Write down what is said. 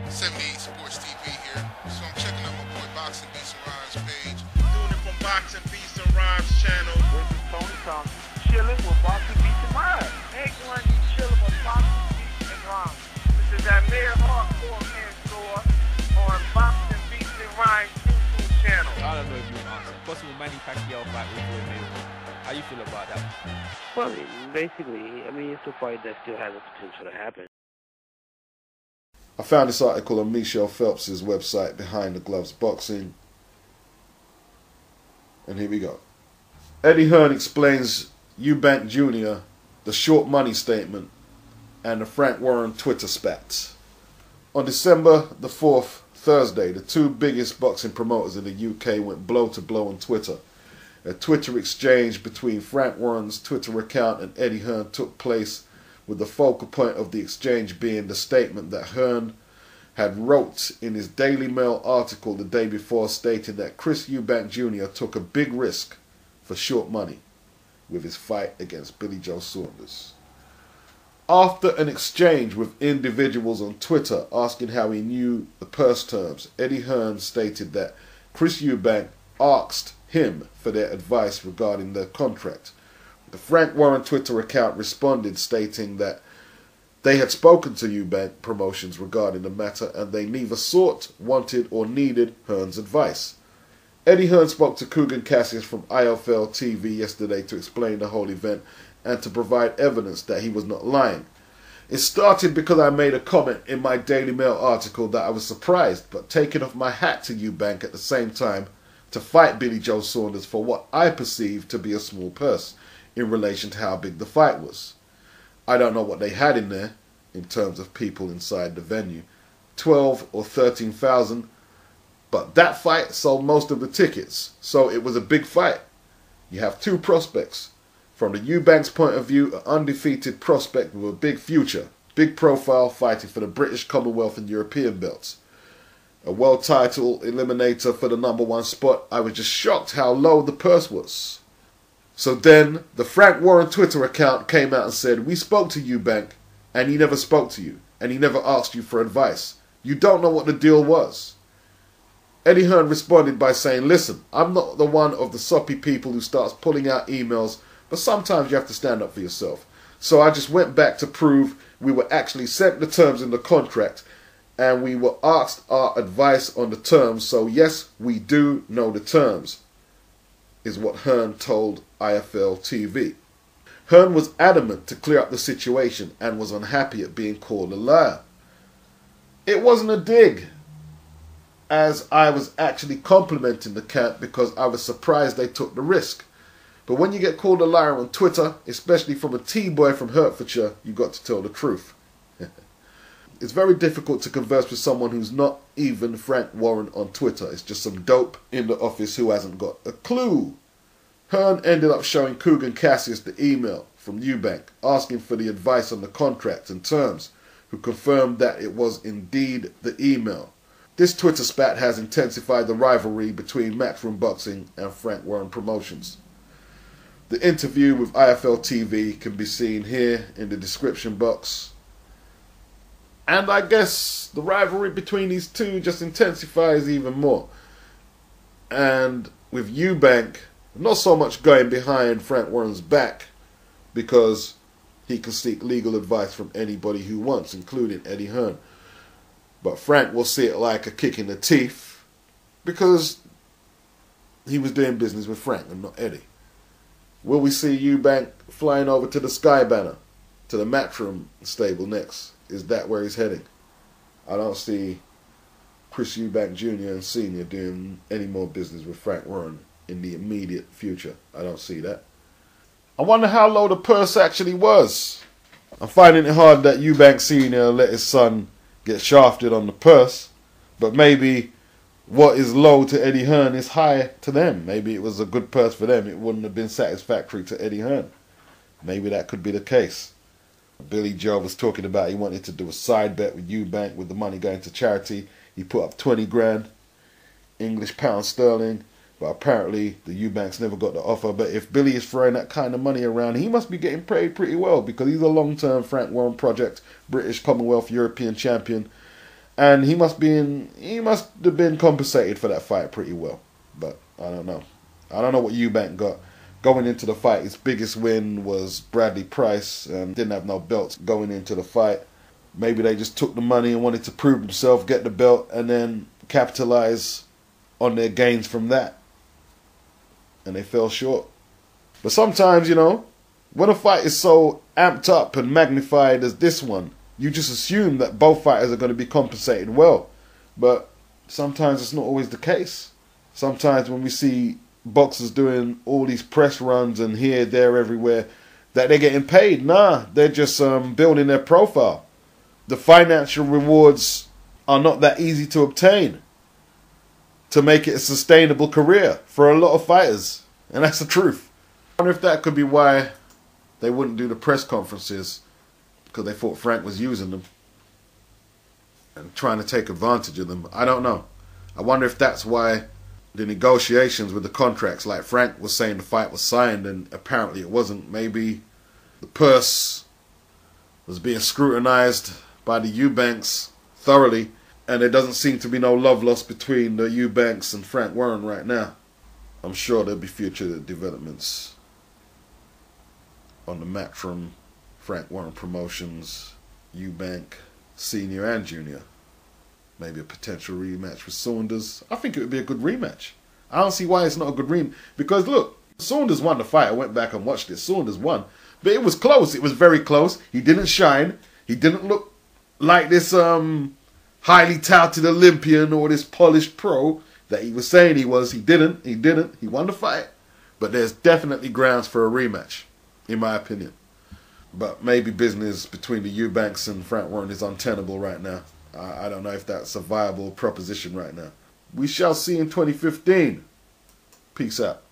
78 Sports TV here. So I'm checking out my boy Boxing Beats and Rhymes page. Doing it from Boxing Beats and Rhymes channel. This is Tony Thompson, chilling with Boxing Beats and Rhymes. Everyone, you chilling with Boxing Beats and Rhymes. This is that mere hardcore man store on Boxing Beats and Rhymes YouTube channel. I don't know if you answer. Possible Manny Pacquiao fight with Floyd Mayweather. How you feel about that? Well, basically, it's a fight that still has the potential to happen. I found this article on Michelle Phelps' website, Behind the Gloves Boxing. And here we go. Eddie Hearn explains Eubank Jr., the short money statement, and the Frank Warren Twitter spats. On December the 4th, Thursday, the two biggest boxing promoters in the UK went blow to blow on Twitter. A Twitter exchange between Frank Warren's Twitter account and Eddie Hearn took place, with the focal point of the exchange being the statement that Hearn had wrote in his Daily Mail article the day before, stating that Chris Eubank Jr. took a big risk for short money with his fight against Billy Joe Saunders. After an exchange with individuals on Twitter asking how he knew the purse terms, Eddie Hearn stated that Chris Eubank asked him for their advice regarding their contract. The Frank Warren Twitter account responded, stating that they had spoken to Eubank Promotions regarding the matter and they neither sought, wanted or needed Hearn's advice. Eddie Hearn spoke to Kugan Cassius from IFL TV yesterday to explain the whole event and to provide evidence that he was not lying. It started because I made a comment in my Daily Mail article that I was surprised but taking off my hat to Eubank at the same time to fight Billy Joe Saunders for what I perceived to be a small purse in relation to how big the fight was. I don't know what they had in there in terms of people inside the venue, 12 or 13,000, but that fight sold most of the tickets, so it was a big fight. You have two prospects. From the Eubank's point of view, an undefeated prospect with a big future, big profile, fighting for the British, Commonwealth and European belts. A world title eliminator for the #1 spot. I was just shocked how low the purse was. So then, the Frank Warren Twitter account came out and said, we spoke to Eubank, and he never spoke to you, and he never asked you for advice. You don't know what the deal was. Eddie Hearn responded by saying, listen, I'm not the one of the soppy people who starts pulling out emails, but sometimes you have to stand up for yourself. So I just went back to prove we were actually sent the terms in the contract, and we were asked our advice on the terms, so yes, we do know the terms, is what Hearn told IFL TV. Hearn was adamant to clear up the situation and was unhappy at being called a liar. It wasn't a dig, as I was actually complimenting the camp because I was surprised they took the risk. But when you get called a liar on Twitter, especially from a T-boy from Hertfordshire, you got to tell the truth. It's very difficult to converse with someone who's not even Frank Warren on Twitter. It's just some dope in the office who hasn't got a clue. Hearn ended up showing Kugan Cassius the email from Eubank asking for the advice on the contract and terms, who confirmed that it was indeed the email. This Twitter spat has intensified the rivalry between Matchroom Boxing and Frank Warren Promotions. The interview with IFL TV can be seen here in the description box. And I guess the rivalry between these two just intensifies even more. And with Eubank, not so much going behind Frank Warren's back, because he can seek legal advice from anybody who wants, including Eddie Hearn. But Frank will see it like a kick in the teeth, because he was doing business with Frank and not Eddie. Will we see Eubank flying over to the Sky Banner, to the Matchroom stable next? Is that where he's heading? I don't see Chris Eubank Jr. and Sr. doing any more business with Frank Warren in the immediate future. I don't see that. I wonder how low the purse actually was. I'm finding it hard that Eubank Sr. let his son get shafted on the purse, but maybe what is low to Eddie Hearn is high to them. Maybe it was a good purse for them. It wouldn't have been satisfactory to Eddie Hearn. Maybe that could be the case. Billy Joe was talking about he wanted to do a side bet with Eubank with the money going to charity. He put up 20 grand, English pound sterling, but apparently the Eubanks never got the offer. But if Billy is throwing that kind of money around, he must be getting paid pretty well, because he's a long-term Frank Warren project, British, Commonwealth, European champion, And he must have been compensated for that fight pretty well. But I don't know. I don't know what Eubank got. Going into the fight, his biggest win was Bradley Price and didn't have no belts going into the fight. Maybe they just took the money and wanted to prove themselves, get the belt, and then capitalize on their gains from that. And they fell short. But sometimes, you know, when a fight is so amped up and magnified as this one, you just assume that both fighters are going to be compensated well. But sometimes it's not always the case. Sometimes when we see boxers doing all these press runs and here, there, everywhere, that they're getting paid. Nah, they're just building their profile. The financial rewards are not that easy to obtain to make it a sustainable career for a lot of fighters. And that's the truth. I wonder if that could be why they wouldn't do the press conferences, because they thought Frank was using them and trying to take advantage of them. I don't know. I wonder if that's why the negotiations with the contracts, like Frank was saying the fight was signed and apparently it wasn't. Maybe the purse was being scrutinized by the Eubanks thoroughly, and there doesn't seem to be no love lost between the Eubanks and Frank Warren right now. I'm sure there'll be future developments on the map from Frank Warren Promotions, Eubank Sr. and Jr. Maybe a potential rematch with Saunders. I think it would be a good rematch. I don't see why it's not a good rematch. Because look, Saunders won the fight. I went back and watched it. Saunders won. But it was close. It was very close. He didn't shine. He didn't look like this highly touted Olympian or this polished pro that he was saying he was. He didn't. He won the fight. But there's definitely grounds for a rematch, in my opinion. But maybe business between the Eubanks and Frank Warren is untenable right now. I don't know if that's a viable proposition right now. We shall see in 2015. Peace out.